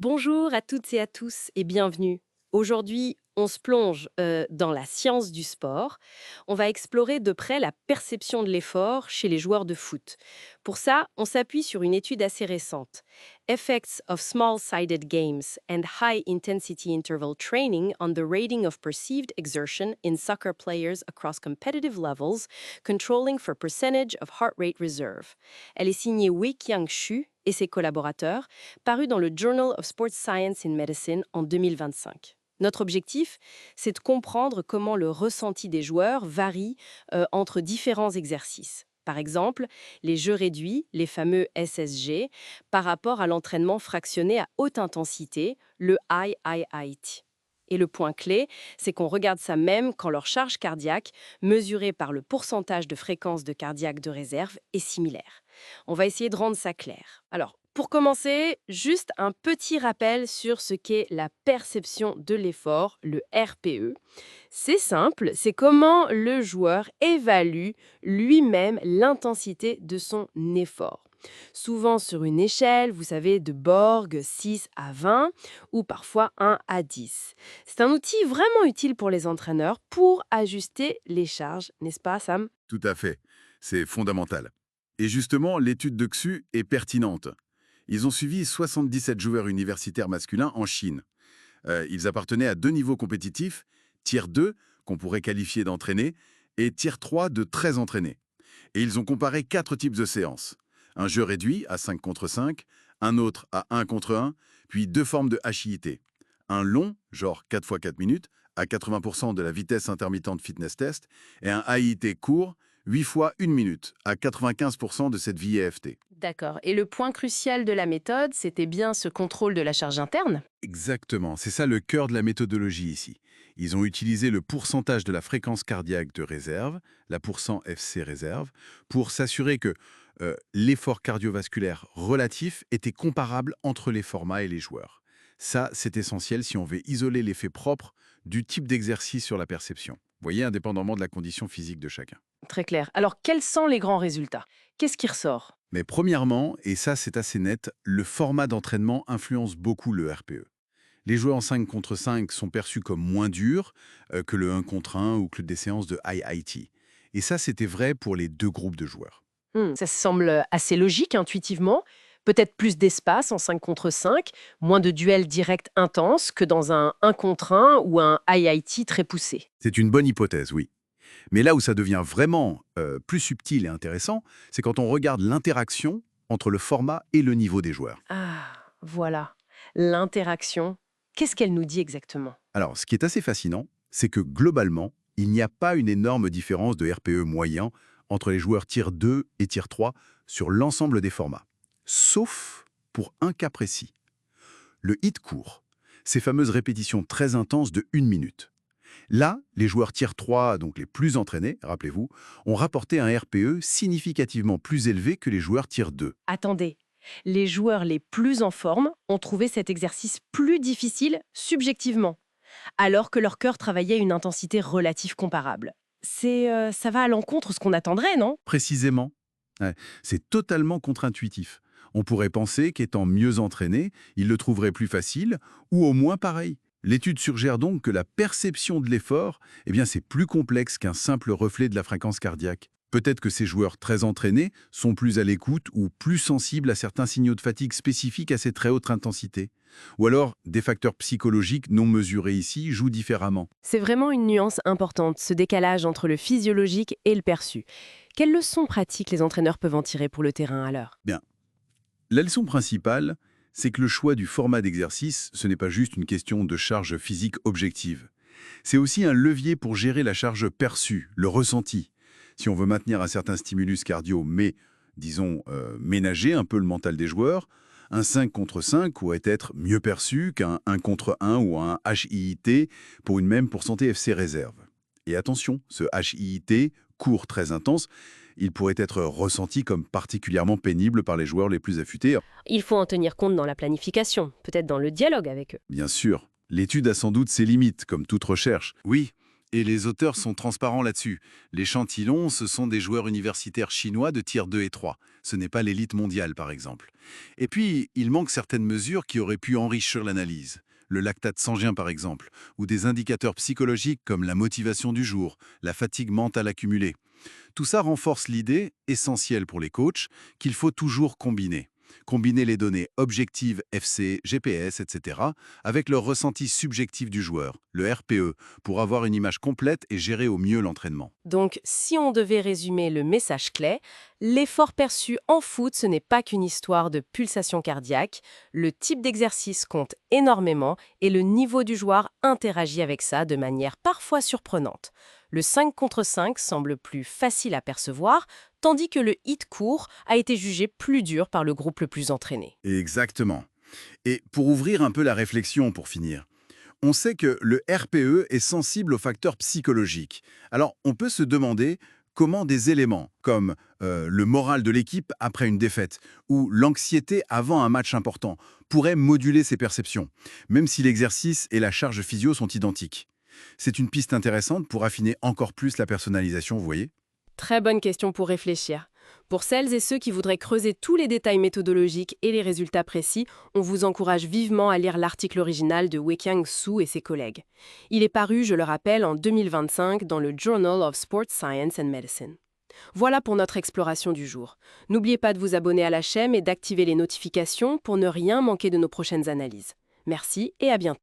Bonjour à toutes et à tous et bienvenue. Aujourd'hui, on se plonge dans la science du sport. On va explorer de près la perception de l'effort chez les joueurs de foot. Pour ça, on s'appuie sur une étude assez récente. Effects of Small-Sided Games and High-Intensity Interval Training on the Rating of Perceived Exertion in Soccer Players Across Competitive Levels, Controlling for Percentage of Heart Rate Reserve. Elle est signée Wei-Qiang Xu et ses collaborateurs, paru dans le Journal of Sports Science in Medicine en 2025. Notre objectif, c'est de comprendre comment le ressenti des joueurs varie entre différents exercices. Par exemple, les jeux réduits, les fameux SSG, par rapport à l'entraînement fractionné à haute intensité, le IIIT. Et le point clé, c'est qu'on regarde ça même quand leur charge cardiaque, mesurée par le pourcentage de fréquence de cardiaque de réserve, est similaire. On va essayer de rendre ça clair. Alors, pour commencer, juste un petit rappel sur ce qu'est la perception de l'effort, le RPE. C'est simple, c'est comment le joueur évalue lui-même l'intensité de son effort. Souvent sur une échelle, vous savez, de Borg 6 à 20 ou parfois 1 à 10. C'est un outil vraiment utile pour les entraîneurs pour ajuster les charges, n'est-ce pas Sam? Tout à fait. C'est fondamental. Et justement, l'étude de XU est pertinente. Ils ont suivi 77 joueurs universitaires masculins en Chine. Ils appartenaient à deux niveaux compétitifs, Tier 2, qu'on pourrait qualifier d'entraîné, et Tier 3 de très entraîné. Et ils ont comparé quatre types de séances. Un jeu réduit à 5 contre 5, un autre à 1 contre 1, puis deux formes de HIIT. Un long, genre 4 fois 4 minutes, à 80% de la vitesse intermittente fitness test, et un AIT court, 8 fois 1 minute, à 95% de cette VIFT. D'accord. Et le point crucial de la méthode, c'était bien ce contrôle de la charge interne? Exactement, c'est ça le cœur de la méthodologie ici. Ils ont utilisé le pourcentage de la fréquence cardiaque de réserve, la pourcent FC réserve, pour s'assurer que l'effort cardiovasculaire relatif était comparable entre les formats et les joueurs. Ça, c'est essentiel si on veut isoler l'effet propre du type d'exercice sur la perception. Vous voyez, indépendamment de la condition physique de chacun. Très clair. Alors, quels sont les grands résultats? Qu'est-ce qui ressort? Mais premièrement, et ça c'est assez net, le format d'entraînement influence beaucoup le RPE. Les jeux en 5 contre 5 sont perçus comme moins durs que le 1 contre 1 ou que des séances de IIT. Et ça, c'était vrai pour les deux groupes de joueurs. Ça semble assez logique intuitivement. Peut-être plus d'espace en 5 contre 5, moins de duels directs intenses que dans un 1 contre 1 ou un IIT très poussé. C'est une bonne hypothèse, oui. Mais là où ça devient vraiment plus subtil et intéressant, c'est quand on regarde l'interaction entre le format et le niveau des joueurs. Ah, voilà. L'interaction. Qu'est-ce qu'elle nous dit exactement? Alors, ce qui est assez fascinant, c'est que globalement, il n'y a pas une énorme différence de RPE moyen entre les joueurs Tier 2 et Tier 3 sur l'ensemble des formats. Sauf pour un cas précis. Le hit court, ces fameuses répétitions très intenses de 1 minute. Là, les joueurs Tier 3, donc les plus entraînés, rappelez-vous, ont rapporté un RPE significativement plus élevé que les joueurs Tier 2. Attendez. Les joueurs les plus en forme ont trouvé cet exercice plus difficile subjectivement, alors que leur cœur travaillait à une intensité relative comparable. Ça va à l'encontre de ce qu'on attendrait, non? Précisément. Ouais, c'est totalement contre-intuitif. On pourrait penser qu'étant mieux entraîné, il le trouverait plus facile, ou au moins pareil. L'étude suggère donc que la perception de l'effort, c'est plus complexe qu'un simple reflet de la fréquence cardiaque. Peut-être que ces joueurs très entraînés sont plus à l'écoute ou plus sensibles à certains signaux de fatigue spécifiques à ces très hautes intensités. Ou alors, des facteurs psychologiques non mesurés ici jouent différemment. C'est vraiment une nuance importante, ce décalage entre le physiologique et le perçu. Quelles leçons pratiques les entraîneurs peuvent en tirer pour le terrain alors? Bien. La leçon principale, c'est que le choix du format d'exercice, ce n'est pas juste une question de charge physique objective. C'est aussi un levier pour gérer la charge perçue, le ressenti. Si on veut maintenir un certain stimulus cardio, mais, disons, ménager un peu le mental des joueurs, un 5 contre 5 pourrait être mieux perçu qu'un 1 contre 1 ou un HIIT pour une même pourcentage FC réserve. Et attention, ce HIIT, court très intense, il pourrait être ressenti comme particulièrement pénible par les joueurs les plus affûtés. Il faut en tenir compte dans la planification, peut-être dans le dialogue avec eux. Bien sûr, l'étude a sans doute ses limites, comme toute recherche. Oui, Et les auteurs sont transparents là-dessus. Les Chantillons, ce sont des joueurs universitaires chinois de tier 2 et 3. Ce n'est pas l'élite mondiale, par exemple. Et puis, il manque certaines mesures qui auraient pu enrichir l'analyse. Le lactate sanguin, par exemple, ou des indicateurs psychologiques comme la motivation du jour, la fatigue mentale accumulée. Tout ça renforce l'idée, essentielle pour les coachs, qu'il faut toujours combiner. Combiner les données objectives FC, GPS, etc., avec le ressenti subjectif du joueur, le RPE, pour avoir une image complète et gérer au mieux l'entraînement. Donc, si on devait résumer le message clé, l'effort perçu en foot, ce n'est pas qu'une histoire de pulsation cardiaque. Le type d'exercice compte énormément et le niveau du joueur interagit avec ça de manière parfois surprenante. Le 5 contre 5 semble plus facile à percevoir, tandis que le hit court a été jugé plus dur par le groupe le plus entraîné. Exactement. Et pour ouvrir un peu la réflexion pour finir, on sait que le RPE est sensible aux facteurs psychologiques. Alors, on peut se demander comment des éléments comme le moral de l'équipe après une défaite ou l'anxiété avant un match important pourraient moduler ces perceptions, même si l'exercice et la charge physio sont identiques. C'est une piste intéressante pour affiner encore plus la personnalisation, vous voyez? Très bonne question pour réfléchir. Pour celles et ceux qui voudraient creuser tous les détails méthodologiques et les résultats précis, on vous encourage vivement à lire l'article original de Weiqiang Su et ses collègues. Il est paru, je le rappelle, en 2025 dans le Journal of Sports Science and Medicine. Voilà pour notre exploration du jour. N'oubliez pas de vous abonner à la chaîne et d'activer les notifications pour ne rien manquer de nos prochaines analyses. Merci et à bientôt.